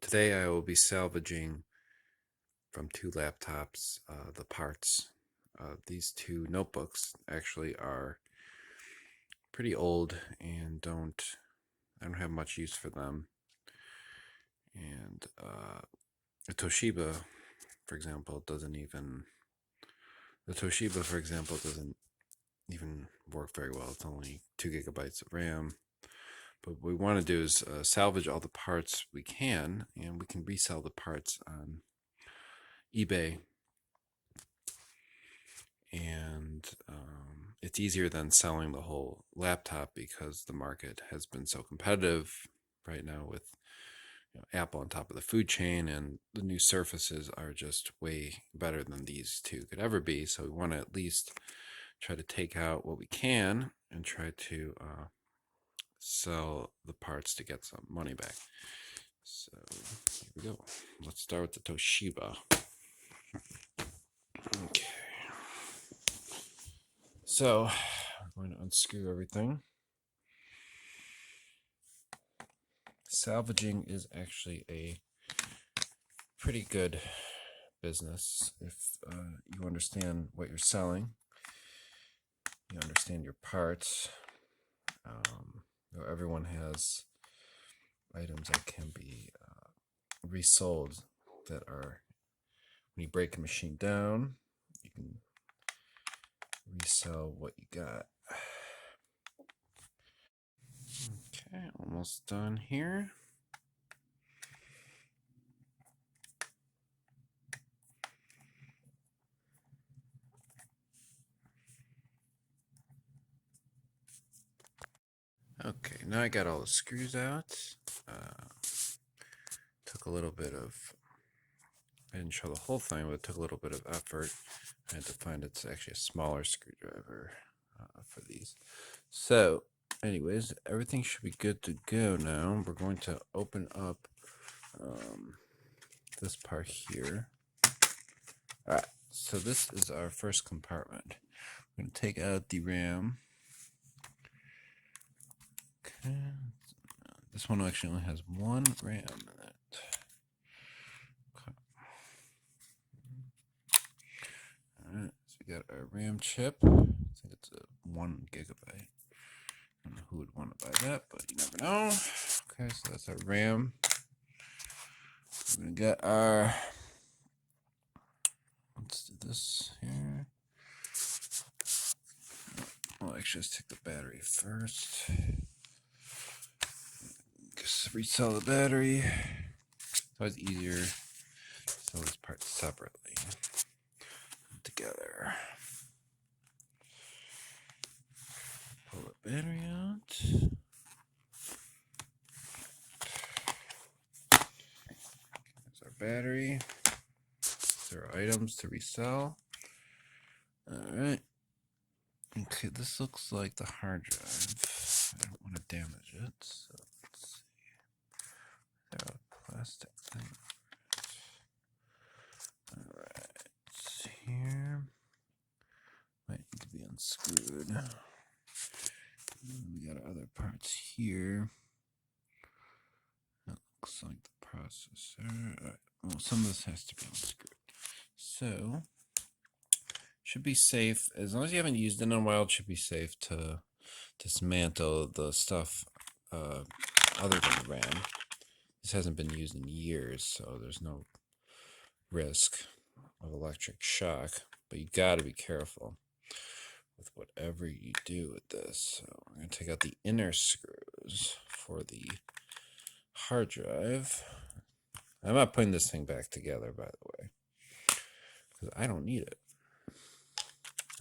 Today I will be salvaging from two laptops the parts. These two notebooks actually are pretty old and I don't have much use for them. And a Toshiba, for example, doesn't even work very well. It's only 2 gigabytes of RAM. But what we want to do is salvage all the parts we can, and we can resell the parts on eBay. And it's easier than selling the whole laptop because the market has been so competitive right now with Apple on top of the food chain, and the new Surfaces are just way better than these two could ever be. So we want to at least try to take out what we can and try to sell the parts to get some money back. So here we go. Let's start with the Toshiba. Okay. So I'm going to unscrew everything. Salvaging is actually a pretty good business if you understand what you're selling, you understand your parts. Everyone has items that can be resold that are, when you break a machine down, you can resell what you got. Okay, almost done here. Okay, now I got all the screws out. Took a little bit of, I didn't show the whole thing, but it took a little bit of effort. I had to find it's actually a smaller screwdriver for these. So, anyways, everything should be good to go now. We're going to open up this part here. Alright, so this is our first compartment. We're going to take out the RAM. Okay. This one actually only has one RAM in it. Okay. Alright, so we got our RAM chip. I think it's a 1 gigabyte. I don't know who would want to buy that, but you never know. Okay, so that's our RAM. We're going to get our, let's do this here. Well, actually, let's take the battery first. Just resell the battery. It's always easier to sell these parts separately together. Pull the battery out. There's our battery. There are items to resell. Alright. Okay, this looks like the hard drive. I don't want to damage it, so let's see. There's a plastic thing. Alright, here. Might need to be unscrewed. We got our other parts here. That looks like the processor. Alright, well, some of this has to be unscrewed. So, should be safe, as long as you haven't used it in a while, it should be safe to dismantle the stuff other than the RAM. This hasn't been used in years, so there's no risk of electric shock, but you gotta be careful with whatever you do with this. So I'm going to take out the inner screws for the hard drive. I'm not putting this thing back together, by the way, because I don't need it.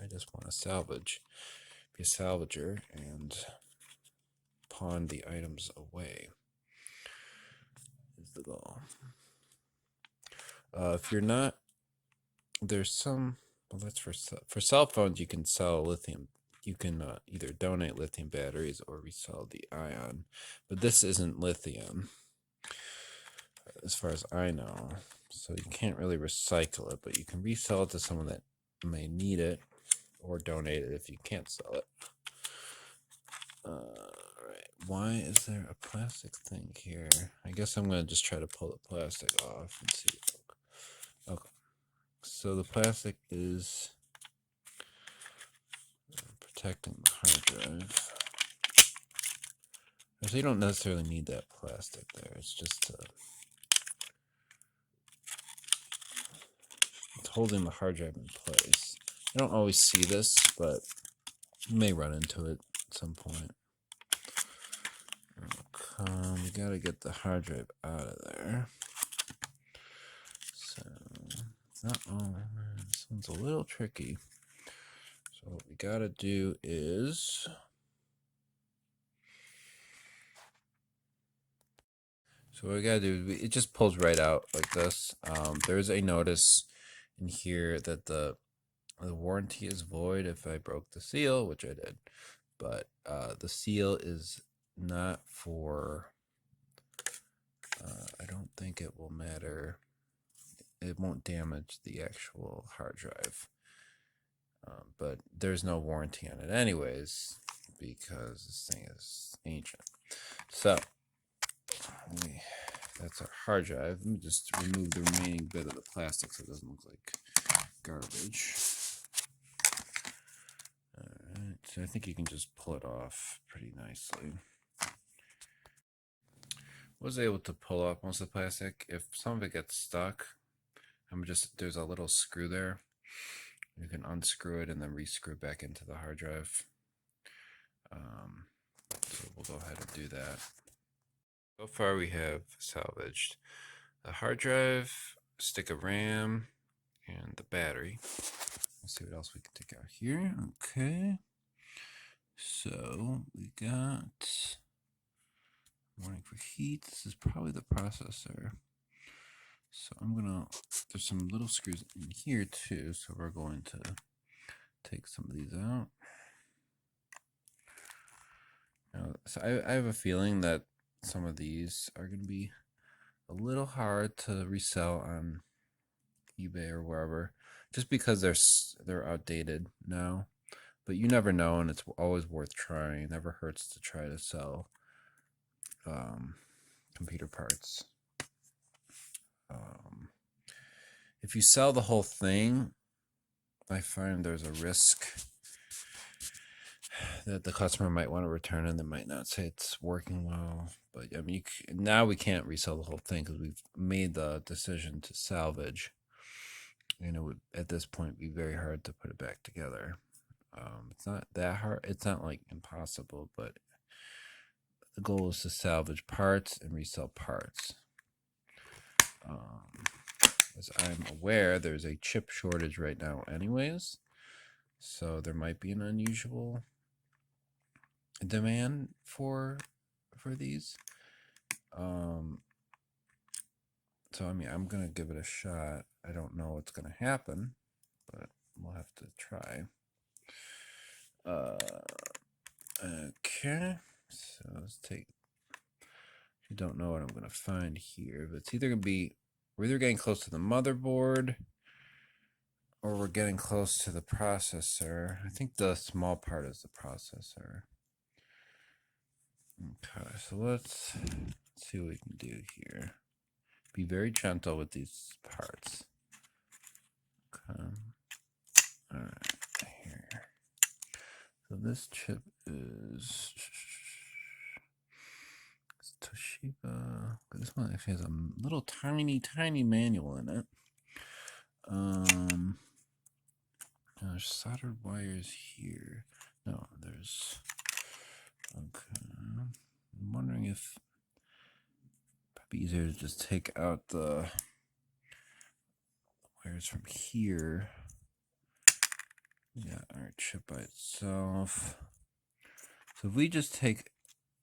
I just want to salvage, be a salvager, and pawn the items away is the goal. If you're not, there's some, well, that's for cell phones, you can sell lithium. You can either donate lithium batteries or resell the ion, but this isn't lithium, as far as I know. So you can't really recycle it, but you can resell it to someone that may need it, or donate it if you can't sell it. Alright, why is there a plastic thing here? I guess I'm going to just try to pull the plastic off and see. Okay. So the plastic is protecting the hard drive. So you don't necessarily need that plastic there. It's just it's holding the hard drive in place. I don't always see this, but you may run into it at some point. We gotta get the hard drive out of there. So, this one's a little tricky. So what we gotta do is, so what we gotta do is, it just pulls right out like this. There's a notice in here that the warranty is void if I broke the seal, which I did. But the seal is not for, I don't think it will matter. It won't damage the actual hard drive. But there's no warranty on it anyways, because this thing is ancient. So, that's our hard drive. Let me just remove the remaining bit of the plastic so it doesn't look like garbage. Alright, so I think you can just pull it off pretty nicely. Was able to pull off most of the plastic. If some of it gets stuck, there's a little screw there. You can unscrew it and then re-screw it back into the hard drive. So we'll go ahead and do that. So far we have salvaged the hard drive, stick of RAM, and the battery. Let's see what else we can take out here. Okay. So we got warning for heat. This is probably the processor. So there's some little screws in here too. So we're going to take some of these out. So I have a feeling that some of these are going to be a little hard to resell on eBay or wherever, just because they're outdated now. But you never know, and it's always worth trying. It never hurts to try to sell computer parts. If you sell the whole thing, I find there's a risk that the customer might want to return it and they might not say it's working well. But I mean, now we can't resell the whole thing because we've made the decision to salvage. And it would, at this point, be very hard to put it back together. It's not that hard. It's not like impossible, but the goal is to salvage parts and resell parts. As I'm aware, there's a chip shortage right now anyways. So there might be an unusual demand for these. So I mean, I'm gonna give it a shot. I don't know what's gonna happen, but we'll have to try. Okay, so let's take. You don't know what I'm gonna find here, but it's either gonna be we're either getting close to the motherboard or we're getting close to the processor. I think the small part is the processor. Okay, so let's see what we can do here. Be very gentle with these parts. Okay. All right, here. So this chip is Toshiba. This one actually has a little tiny manual in it. There's soldered wires here. No, there's. Okay. I'm wondering if it'd probably easier to just take out the wires from here. Yeah, our chip by itself. So if we just take,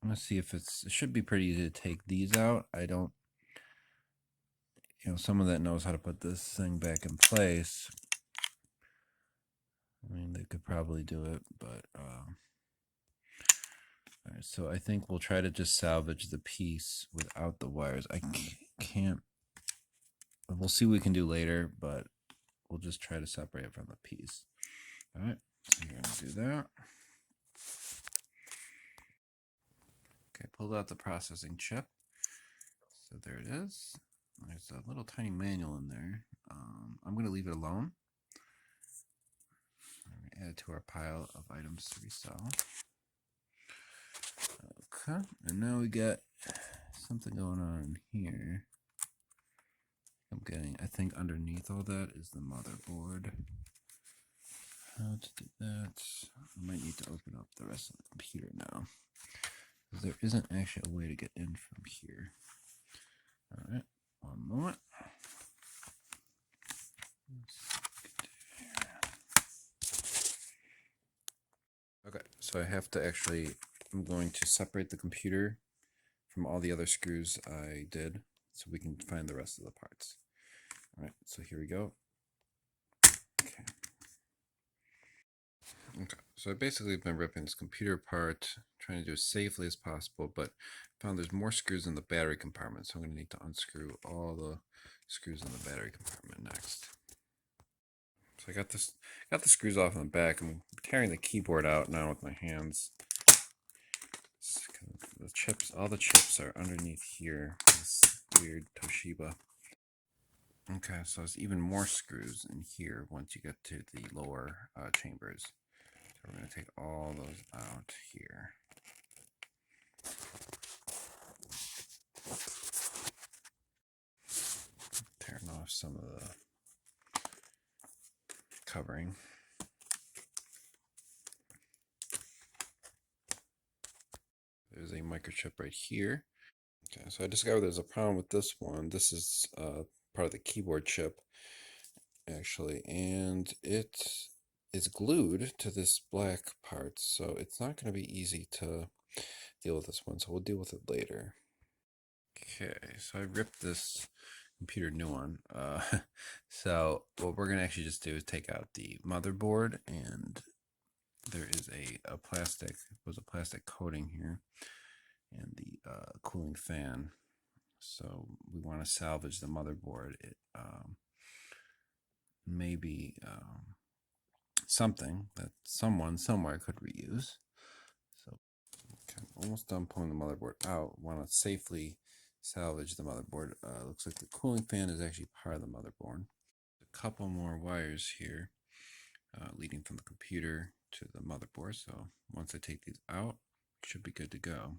let's see if it should be pretty easy to take these out. I don't, someone that knows how to put this thing back in place. I mean, they could probably do it, but, all right, so I think we'll try to just salvage the piece without the wires. I can't, we'll see what we can do later, but we'll just try to separate it from the piece. All right, so you're gonna do that. Okay, pulled out the processing chip. So there it is. There's a little tiny manual in there. I'm going to leave it alone. Add it to our pile of items to resell. Okay, and now we got something going on here. I think underneath all that is the motherboard. How to do that? I might need to open up the rest of the computer now, because there isn't actually a way to get in from here. All right, one moment. Okay, so I have to I'm going to separate the computer from all the other screws I did so we can find the rest of the parts. All right, so here we go. Okay. Okay, so I basically been ripping this computer apart, trying to do as safely as possible, but found there's more screws in the battery compartment, so I'm going to need to unscrew all the screws in the battery compartment next. So I got the screws off in the back. I'm tearing the keyboard out now with my hands. All the chips are underneath here. This weird Toshiba. Okay, so there's even more screws in here once you get to the lower chambers. So we're going to take all those out here. Tearing off some of the covering. There's a microchip right here. Okay, so I discovered there's a problem with this one. This is part of the keyboard chip, actually, and it is glued to this black part, so it's not going to be easy to deal with this one, so we'll deal with it later. Okay, so I ripped this computer new one. So what we're going to actually just do is take out the motherboard, and there is a plastic coating here, and the cooling fan. So we want to salvage the motherboard. It may be something that someone somewhere could reuse. So okay, I'm almost done pulling the motherboard out. Want to safely salvage the motherboard. Looks like the cooling fan is actually part of the motherboard. A couple more wires here leading from the computer to the motherboard. So once I take these out, it should be good to go.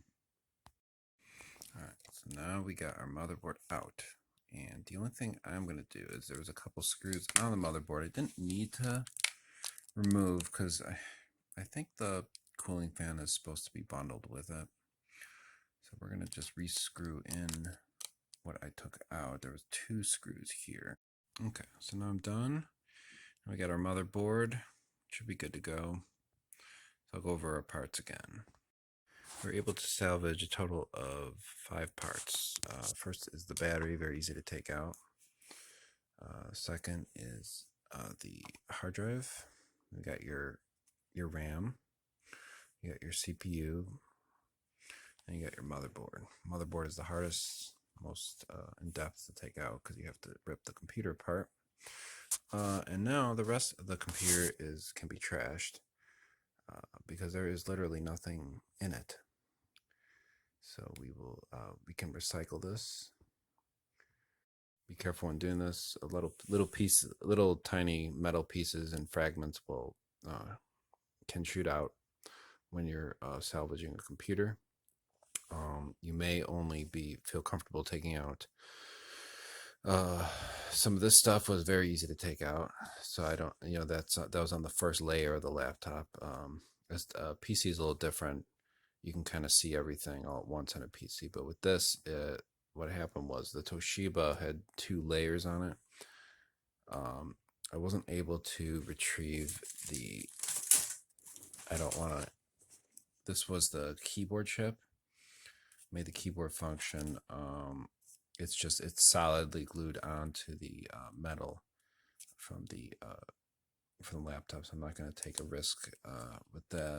Alright, so now we got our motherboard out, and the only thing I'm going to do is there was a couple screws on the motherboard I didn't need to remove because I think the cooling fan is supposed to be bundled with it. So we're going to just re-screw in what I took out. There was 2 screws here. Okay, so now I'm done. We got our motherboard. Should be good to go. So I'll go over our parts again. We're able to salvage a total of 5 parts. First is the battery, very easy to take out. Second is the hard drive. We got your RAM. You got your CPU. And you got your motherboard. Motherboard is the hardest, most in-depth to take out because you have to rip the computer apart. And now the rest of the computer can be trashed because there is literally nothing in it. So we can recycle this. Be careful when doing this. Little tiny metal pieces and fragments can shoot out when you're salvaging a computer. You may only feel comfortable taking out. Some of this stuff was very easy to take out, so I don't. That was on the first layer of the laptop. As PC is a little different. You can kind of see everything all at once on a PC, but with this, what happened was the Toshiba had 2 layers on it. I wasn't able to retrieve this was the keyboard chip, made the keyboard function. It's solidly glued onto the metal from the laptop, so I'm not going to take a risk with that.